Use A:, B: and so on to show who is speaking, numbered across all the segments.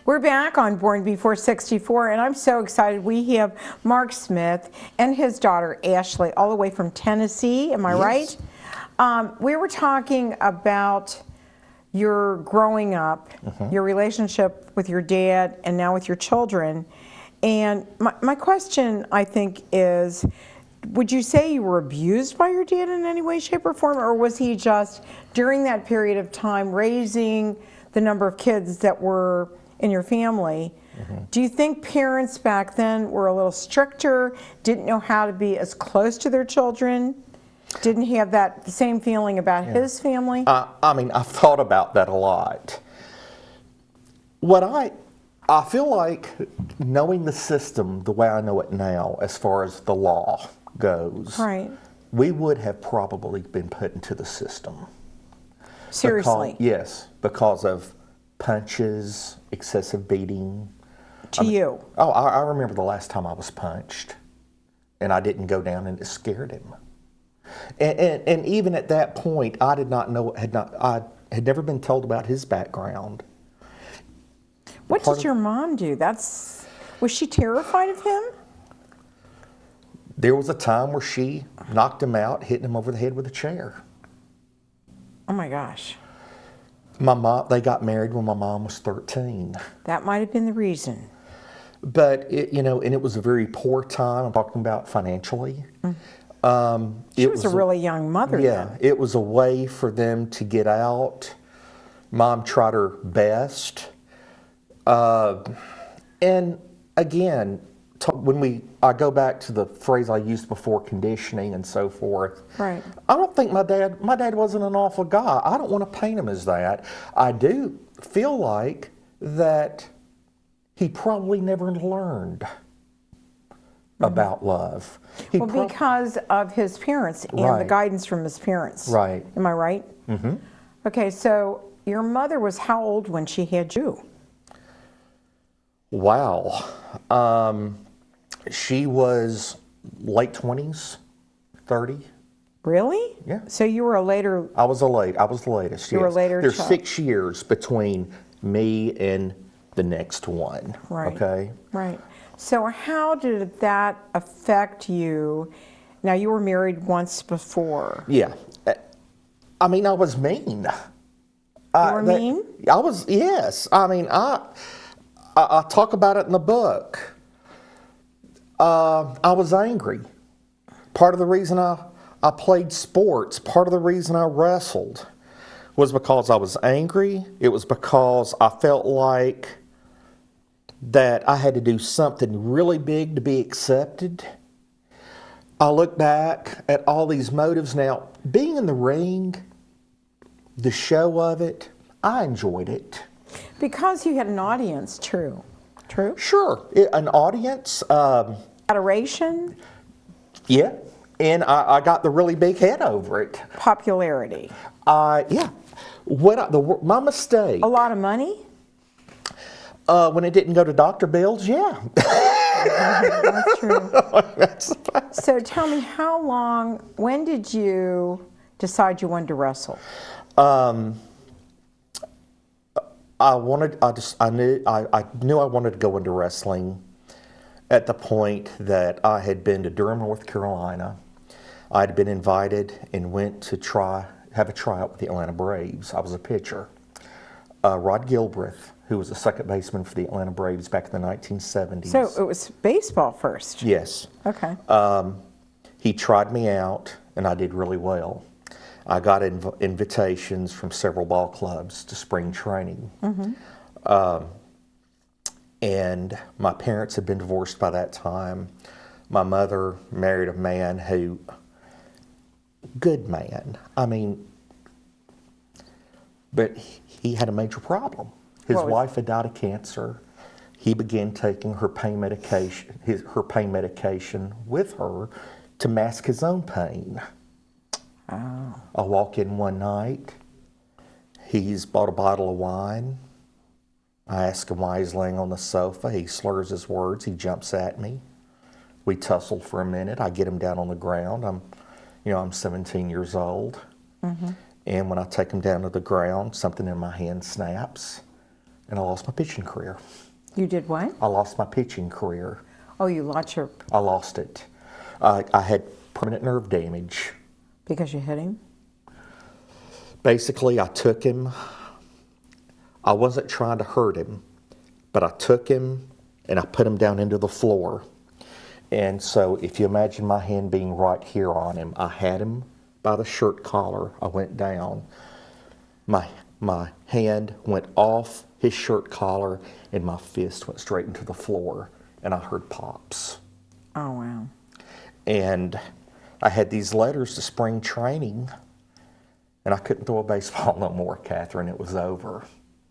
A: We're back on Born B464, and I'm so excited. We have Mark Smith and his daughter Ashley, all the way from Tennessee. Am I right? We were talking about your growing up, your relationship with your dad, and now with your children. And my question, I think, is, would you say you were abused by your dad in any way, shape, or form, or was he just, during that period of time, raising the number of kids that were in your family? Do you think parents back then were a little stricter, didn't know how to be as close to their children? Didn't he have that same feeling about his family?
B: I mean, I've thought about that a lot. What I feel like, knowing the system the way I know it now, as far as the law goes, we would have probably been put into the system.
A: Seriously?
B: Yes, because of punches, excessive beating.
A: To you?
B: Oh, I remember the last time I was punched, and I didn't go down, and it scared him. And even at that point, I did not know, I had never been told about his background.
A: What did your mom do? Was she terrified of him?
B: There was a time where she knocked him out, hitting him over the head with a chair.
A: Oh my gosh.
B: They got married when my mom was 13.
A: That might have been the reason.
B: But, and it was a very poor time. I'm talking about financially.
A: She was a really young mother then.
B: It was a way for them to get out. Mom tried her best. And again, I go back to the phrase I used before, conditioning and so forth.
A: Right.
B: I don't think my dad wasn't an awful guy. I don't want to paint him as that. I do feel like that he probably never learned about love.
A: Because of his parents and the guidance from his parents.
B: Right.
A: Am I right? Okay, so your mother was how old when she had you?
B: Wow. She was late 20s, 30.
A: Really?
B: Yeah.
A: So you were a later...
B: I was the latest,
A: You were a later
B: There's
A: child.
B: 6 years between me and the next one.
A: Right.
B: Okay?
A: Right. So how did that affect you? Now, you were married once before.
B: Yeah. I mean, I was mean.
A: You were mean?
B: I was, yes. I mean, I talk about it in the book. I was angry. Part of the reason I played sports, part of the reason I wrestled was because I was angry. It was because I felt like that I had to do something really big to be accepted. I look back at all these motives now. Being in the ring, the show of it, I enjoyed it.
A: Because you had an audience, true? True?
B: Sure. An audience.
A: Adoration?
B: Yeah. And I got the really big head over it.
A: Popularity?
B: Yeah. My mistake.
A: A lot of money?
B: When it didn't go to doctor bills, yeah.
A: That's true. So tell me, when did you decide you wanted to wrestle?
B: I knew I wanted to go into wrestling at the point that I had been to Durham, North Carolina. I'd been invited and went to have a tryout with the Atlanta Braves. I was a pitcher. Rod Gilbreth, who was a second baseman for the Atlanta Braves back in the 1970s.
A: So it was baseball first?
B: Yes.
A: Okay.
B: He tried me out, and I did really well. I got invitations from several ball clubs to spring training. And my parents had been divorced by that time. My mother married a man who, good man, I mean, but he had a major problem. His wife had died of cancer. He began taking her pain medication, with her to mask his own pain. Oh. I walk in one night. He's bought a bottle of wine. I ask him why he's laying on the sofa. He slurs his words. He jumps at me. We tussle for a minute. I get him down on the ground. I'm 17 years old. And when I take him down to the ground, something in my hand snaps. and I lost my pitching career.
A: You did what?
B: I lost my pitching career.
A: Oh, you lost your...
B: I lost it. I had permanent nerve damage.
A: Because you hit him?
B: Basically, I took him. I wasn't trying to hurt him, but I took him and I put him down into the floor. And so if you imagine my hand being right here on him, I had him by the shirt collar. I went down. My hand went off his shirt collar and my fist went straight into the floor, and I heard pops.
A: Oh, wow.
B: And I had these letters to spring training, and I couldn't throw a baseball no more, Kathryn. It was over.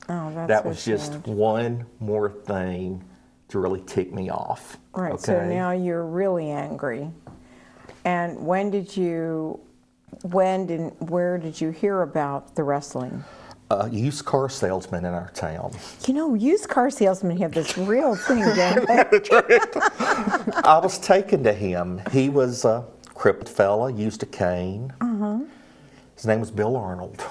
A: Oh, that's
B: That
A: so
B: was just
A: sad.
B: one more thing to really tick me off.
A: Right,
B: okay?
A: so now you're really angry. And where did you hear about the wrestling?
B: A used car salesman in our town.
A: You know, used car salesmen have this real thing, don't they?
B: I was taken to him. He was a crippled fella, used a cane. His name was Bill Arnold.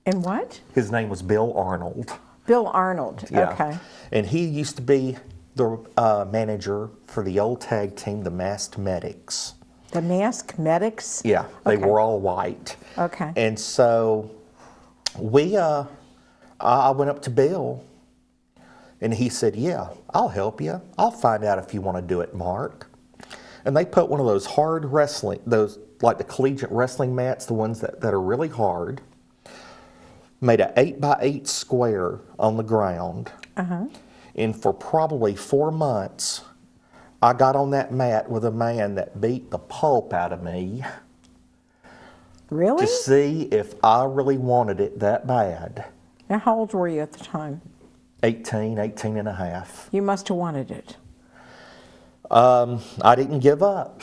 A: And what?
B: His name was Bill Arnold.
A: Bill Arnold,
B: Yeah.
A: okay.
B: And he used to be the manager for the old tag team, the Masked Medics.
A: The Masked Medics?
B: Yeah, they
A: Okay.
B: were all white.
A: Okay.
B: And so I went up to Bill, and he said, yeah, I'll help you. I'll find out if you want to do it, Mark. And they put one of those hard wrestling, those like the collegiate wrestling mats, the ones that are really hard, made an 8x8 square on the ground. And for probably 4 months, I got on that mat with a man that beat the pulp out of me
A: Really?
B: to see if I really wanted it that bad.
A: Now, how old were you at the time?
B: 18 and a half.
A: You must have wanted it.
B: I didn't give up.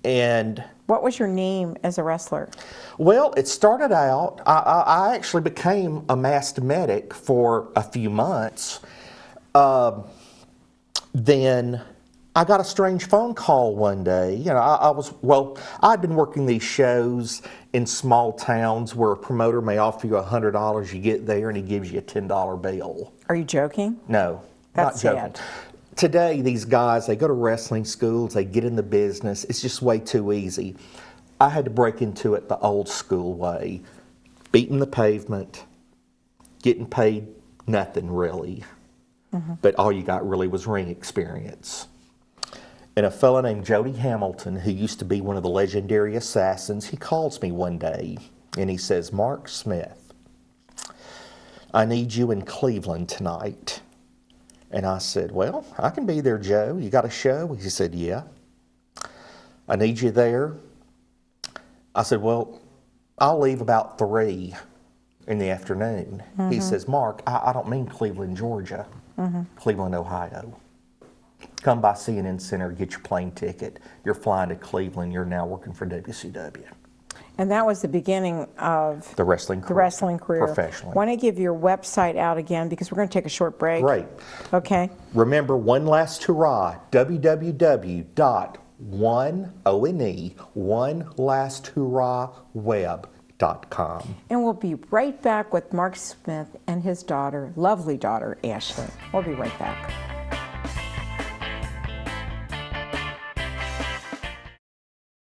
B: And
A: What was your name as a wrestler?
B: well, it started out, I actually became a masked medic for a few months. Then I got a strange phone call one day. You know, I'd been working these shows in small towns where a promoter may offer you $100, you get there and he gives you a $10 bill.
A: Are you joking?
B: No,
A: That's
B: not joking.
A: sad.
B: Today, these guys, they go to wrestling schools, they get in the business. It's just way too easy. I had to break into it the old school way, beating the pavement, getting paid nothing really. But all you got really was ring experience. And a fella named Jody Hamilton, who used to be one of the legendary assassins, he calls me one day and he says, Mark Smith, I need you in Cleveland tonight. And I said, well, I can be there, Joe. You got a show? He said, yeah. I need you there. I said, well, I'll leave about 3 in the afternoon. He says, Mark, I don't mean Cleveland, Georgia. Cleveland, Ohio. Come by CNN Center, get your plane ticket. You're flying to Cleveland. You're now working for WCW.
A: And that was the beginning of
B: The wrestling career.
A: the wrestling career.
B: Professionally.
A: Want to give your website out again because we're going to take a short break.
B: Great.
A: Okay.
B: Remember, one last hurrah, onelast-hurrah-web.com.
A: And we'll be right back with Mark Smith and his daughter, lovely daughter, Ashley. We'll be right back.